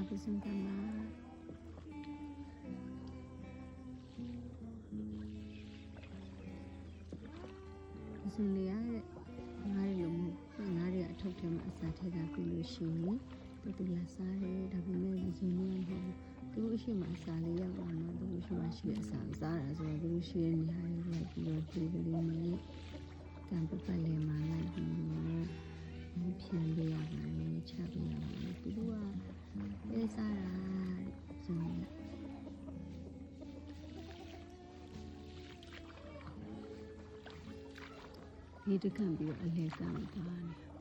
ပစုံကမှာပစုံလေးရတဲ့ငါးရီလိုမျိုးငါးရီအထုပ်ထဲမှာအစာထည့်တာပြီးလို့ရှိရင်တူလာစားတယ်ဒါပေမဲ့ပစုံလေးမဟုတ်ဘူးသူတို့ရှိမှအစာလေးရောက်လာတော့သူတို့ရှိမှရှိတဲ့အစာစားတာဆိုတော့သူတို့ရှိတဲ့နေရာတွေလိုက်ပြီးတော့ဒီကလေးနဲ့တံပတ်ပတ်လေးမှလိုက်ပြီးတော့ဖြန်ပေးရပါတယ်ချပေးရပါတယ်သူတို့ကပဲစားတာဆိုရင်ဒီတကံပြီးတော့အလဲကံသွားတယ်